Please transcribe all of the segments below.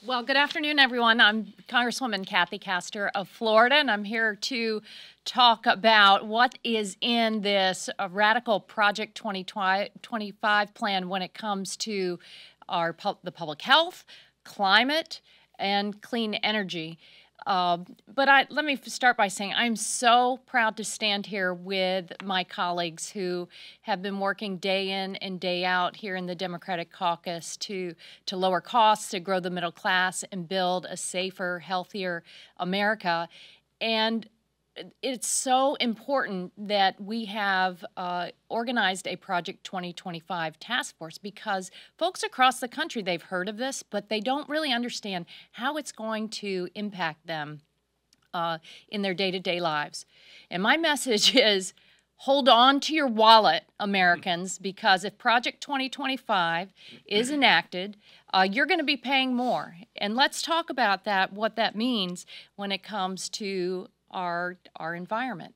Well, good afternoon, everyone. I'm Congresswoman Kathy Castor of Florida, and I'm here to talk about what is in this radical Project 2025 plan when it comes to the public health, climate, and clean energy. Let me start by saying I'm so proud to stand here with my colleagues who have been working day in and day out here in the Democratic caucus to lower costs, to grow the middle class, and build a safer, healthier America. And it's so important that we have organized a Project 2025 task force because folks across the country, they've heard of this, but they don't really understand how it's going to impact them in their day-to-day lives. And my message is, hold on to your wallet, Americans, because if Project 2025 is enacted, you're going to be paying more. And let's talk about that, what that means when it comes to our environment.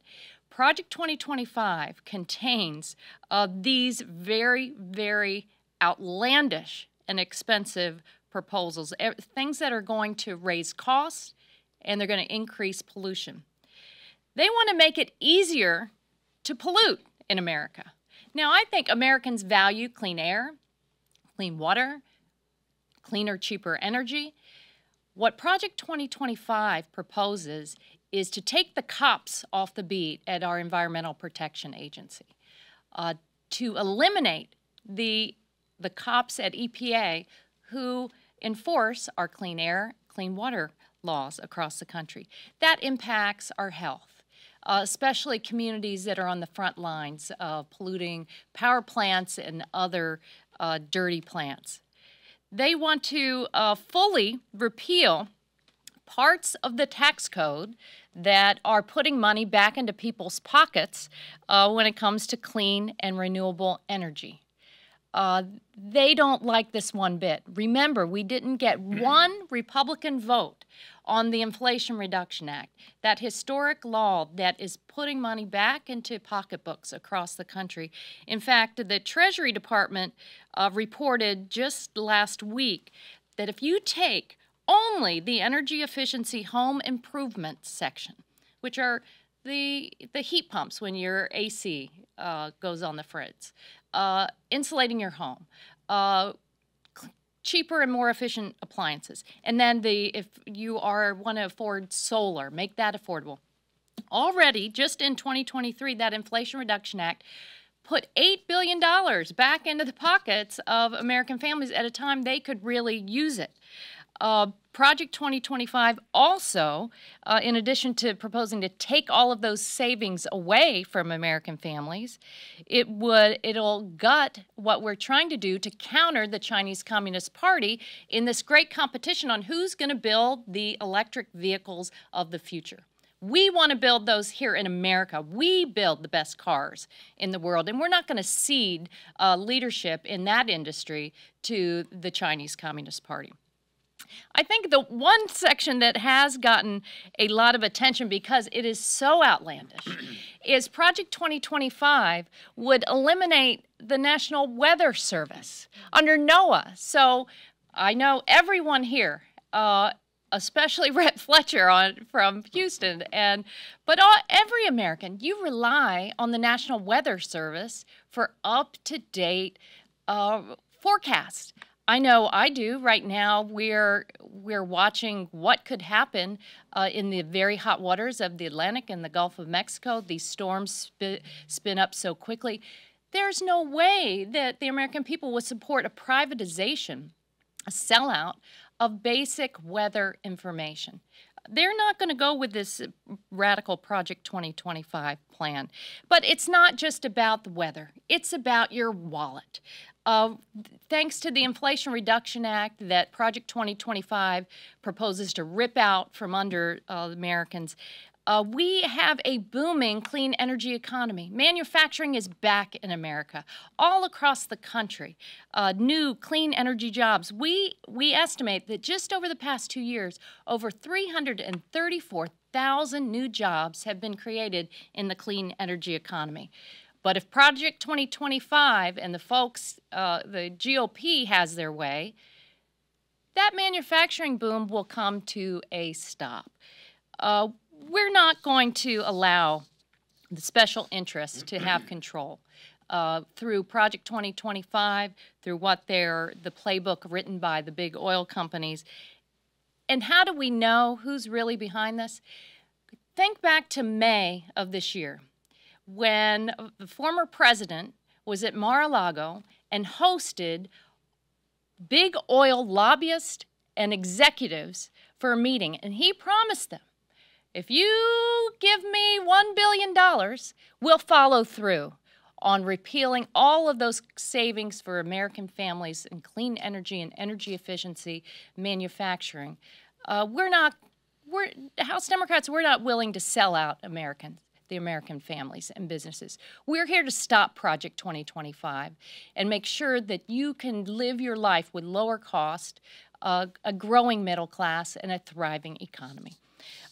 Project 2025 contains these very, very outlandish and expensive proposals, things that are going to raise costs and they're going to increase pollution. They want to make it easier to pollute in America. Now, I think Americans value clean air, clean water, cleaner, cheaper energy. What Project 2025 proposes is to take the cops off the beat at our Environmental Protection Agency, to eliminate the cops at EPA who enforce our clean air, clean water laws across the country. That impacts our health, especially communities that are on the front lines of polluting power plants and other dirty plants. They want to fully repeal parts of the tax code that are putting money back into people's pockets when it comes to clean and renewable energy. They don't like this one bit. Remember, we didn't get one Republican vote on the Inflation Reduction Act, that historic law that is putting money back into pocketbooks across the country. In fact, the Treasury Department reported just last week that if you take only the energy efficiency home improvement section, which are the heat pumps when your AC goes on the fritz, insulating your home, cheaper and more efficient appliances, and then if you want to afford solar, make that affordable. Already, just in 2023, that Inflation Reduction Act put $8 billion back into the pockets of American families at a time they could really use it. Project 2025 also, in addition to proposing to take all of those savings away from American families, it'll gut what we're trying to do to counter the Chinese Communist Party in this great competition on who's going to build the electric vehicles of the future. We want to build those here in America. We build the best cars in the world, and we're not going to cede leadership in that industry to the Chinese Communist Party. I think the one section that has gotten a lot of attention because it is so outlandish is Project 2025 would eliminate the National Weather Service under NOAA. So I know everyone here, especially Rhett Fletcher from Houston, but every American, you rely on the National Weather Service for up-to-date forecasts. I know I do. Right now, we're watching what could happen in the very hot waters of the Atlantic and the Gulf of Mexico. These storms spin up so quickly. There's no way that the American people would support a privatization, a sellout of basic weather information. They're not going to go with this radical Project 2025 plan. But it's not just about the weather. It's about your wallet. Thanks to the Inflation Reduction Act that Project 2025 proposes to rip out from under Americans, we have a booming clean energy economy. Manufacturing is back in America, all across the country. New clean energy jobs. We estimate that just over the past 2 years, over 334,000 new jobs have been created in the clean energy economy. But if Project 2025 and the folks, the GOP has their way, that manufacturing boom will come to a stop. We're not going to allow the special interests to have control through Project 2025, through the playbook written by the big oil companies. And how do we know who's really behind this? Think back to May of this year, when the former president was at Mar-a-Lago and hosted big oil lobbyists and executives for a meeting. And he promised them, if you give me $1 billion, we'll follow through on repealing all of those savings for American families in clean energy and energy efficiency manufacturing. House Democrats, we're not willing to sell out the American families and businesses. We're here to stop Project 2025 and make sure that you can live your life with lower cost, a growing middle class, and a thriving economy.